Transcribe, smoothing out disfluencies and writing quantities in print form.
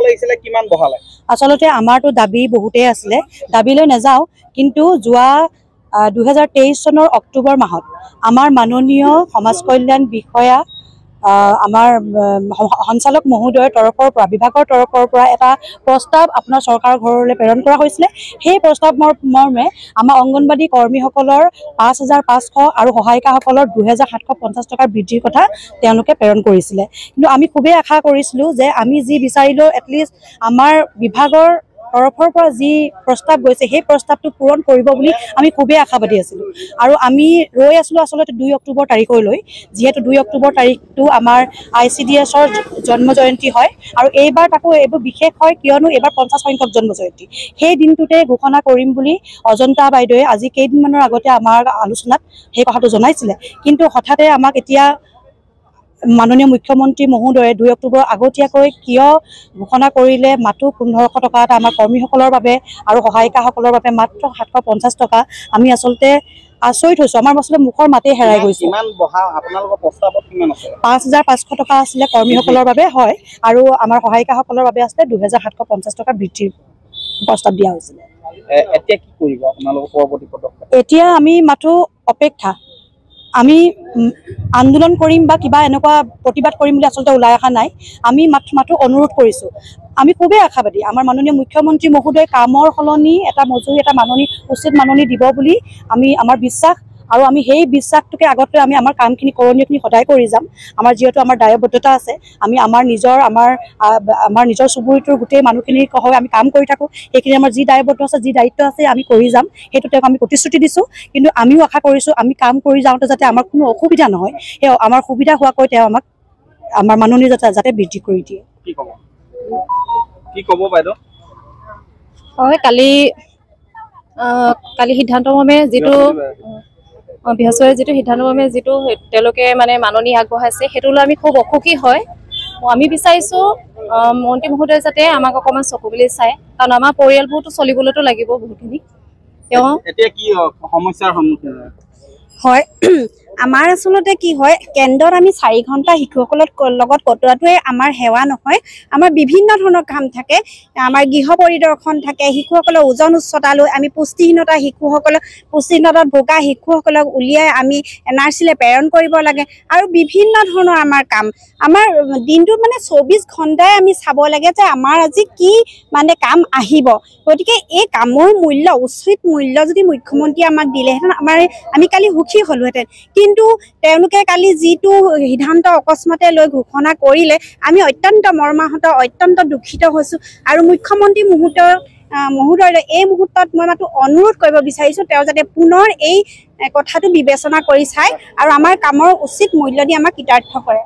লাগিছিলে কিমান বহালে আচলতে আমাৰটো দাবী বহুতেই আছিলে দাবীলৈ নাযাও কিন্তু যোৱা 2023 চনৰ অক্টোবৰ মাহত আমাৰ মাননীয় সমাজ কল্যাণ বিষয়া আমাৰ সঞ্চালক মহোদয়ৰ তৰফৰ পৰা বিভাগৰ তৰফৰ পৰা এটা প্ৰস্তাৱ আপোনাৰ চৰকাৰৰ ঘৰলৈ প্ৰেৰণ কৰা হৈছিলে সেই প্ৰস্তাৱ মৰ্মে আমাৰ অংগনবাড়ী কৰ্মীসকলৰ 5,500 আৰু সহায়িকাসকলৰ 2,750 টকাৰ বৃদ্ধিৰ কথা তেওঁলোকে প্ৰেৰণ কৰিছিলে কিন্তু আমি খুবেই আশা কৰিছিলোঁ যে আমি যি বিচাৰিলোঁ এটলিষ্ট আমাৰ বিভাগৰ তৰফৰ পৰা যি প্ৰস্তাৱ গৈছে সেই প্ৰস্তাৱটো পূৰণ কৰিব বুলি আমি খুবেই আশাবাদী আছিলোঁ আৰু আমি ৰৈ আছিলোঁ আচলতে 2 অক্টোবৰ তাৰিখলৈ যিহেতু 2 অক্টোবৰ তাৰিখটো আমাৰ ICDSৰ জন্ম জয়ন্তী হয় আৰু এইবাৰ তাকো এইবোৰ বিশেষ হয় কিয়নো এইবাৰ 50 সংখ্যক জন্ম জয়ন্তী সেই দিনটোতে ঘোষণা কৰিম বুলি অজন্তা বাইদেৱে আজি কেইদিনমানৰ আগতে আমাৰ আলোচনাত সেই কথাটো জনাইছিলে কিন্তু হঠাতে আমাক এতিয়া মাননীয় মুখ্যমন্ত্ৰী মহোদয়ে 2 অক্টোবৰ আগতীয়াকৈ কিয় ঘোষণা কৰিলে মাত্ৰ 1500 টকা এটা আমাৰ কৰ্মীসকলৰ বাবে আৰু সহায়িকাসকলৰ বাবে মাত্ৰ 750 টকা আমি আচলতে আচৰিত হৈছোঁ আমাৰ আচলতে মুখৰ মাতে হেৰাই গৈছে কিমান বহা আপোনালোকৰ প্ৰস্তাৱত কিমান আছে 5,500 টকা আছিলে কৰ্মীসকলৰ বাবে হয় আৰু আমাৰ সহায়িকাসকলৰ বাবে আছিলে 2,750 টকা বৃদ্ধিৰ প্ৰস্তাৱ দিয়া হৈছিলে এতিয়া কি কৰিব আপোনালোকৰ পৰৱৰ্তী পদক্ষেপ এতিয়া আমি মাত্ৰ অপেক্ষা আমি আন্দোলন কৰিম বা কিবা এনেকুৱা প্ৰতিবাদ কৰিম বুলি আচলতে ওলাই অহা নাই আমি মাত্ৰ অনুৰোধ কৰিছোঁ আমি খুবেই আশাবাদী আমাৰ মাননীয় মুখ্যমন্ত্ৰী মহোদয় কামৰ সলনি এটা মজুৰি এটা মাননি উচিত মাননি দিব বুলি আমাৰ বিশ্বাস আৰু আমি সেই বিশ্বাসটোকে আগত লৈ আমি আমাৰ কামখিনি কৰণীয়খিনি সদায় কৰি যাম আমাৰ যিহেতু আমাৰ দায়বদ্ধতা আছে আমি আমাৰ নিজৰ চুবুৰীটোৰ গোটেই মানুহখিনিৰ হৈ আমি কাম কৰি থাকোঁ সেইখিনি আমাৰ যি দায়বদ্ধ আছে যি দায়িত্ব আছে আমি কৰি যাম সেইটো তেওঁক আমি প্ৰতিশ্ৰুতি দিছোঁ কিন্তু আমিও আশা কৰিছোঁ আমি কাম কৰি যাওঁতে যাতে আমাৰ কোনো অসুবিধা নহয় সেই আমাৰ সুবিধা হোৱাকৈ তেওঁ আমাক আমাৰ মাননি যাতে বৃদ্ধি কৰি দিয়ে কি ক'ব বাইদেউ হয় কালি সিদ্ধান্তমৰ্মে যিটো বৃহস্পতিবাৰে যিটো সিদ্ধান্তমৰ্মে যিটো তেওঁলোকে মানে মাননি আগবঢ়াইছে সেইটো লৈ আমি খুব অসুখী হয় আমি বিচাৰিছোঁ মন্ত্ৰী মহোদয় যাতে আমাক অকণমান চকু বুলি চায় কাৰণ আমাৰ পৰিয়ালবোৰতো চলিবলৈতো লাগিব বহুতখিনি তেওঁ এতিয়া কি সমস্যাৰ সন্মুখীন হয় আমাৰ আচলতে কি হয় কেন্দ্ৰত আমি 4 ঘণ্টা শিশুসকলৰ লগত কটোৱাটোৱে আমাৰ সেৱা নহয় আমাৰ বিভিন্ন ধৰণৰ কাম থাকে আমাৰ গৃহ পৰিদৰ্শন থাকে শিশুসকলৰ ওজন উচ্চতালৈ আমি পুষ্টিহীনতা পুষ্টিহীনতাত ভোগা শিশুসকলক উলিয়াই আমি NRCলৈ প্ৰেৰণ কৰিব লাগে আৰু বিভিন্ন ধৰণৰ আমাৰ কাম আমাৰ দিনটোত মানে 24 ঘণ্টাই আমি চাব লাগে যে আমাৰ আজি কি মানে কাম আহিব গতিকে এই কামৰ মূল্য উচিত মূল্য যদি মুখ্যমন্ত্ৰীয়ে আমাক দিলেহেঁতেন আমি কালি সুখী হ'লোহেঁতেন কিন্তু তেওঁলোকে কালি যিটো সিদ্ধান্ত অকস্মাতে লৈ ঘোষণা কৰিলে আমি অত্যন্ত মৰ্মাহত অত্যন্ত দুখিত হৈছোঁ আৰু মুখ্যমন্ত্ৰী মহোদয়লৈ এই মুহূৰ্তত মই মাত্ৰ অনুৰোধ কৰিব বিচাৰিছোঁ তেওঁ যাতে পুনৰ এই কথাটো বিবেচনা কৰি চায় আৰু আমাৰ কামৰ উচিত মূল্য দি আমাক কৃতাৰ্থ কৰে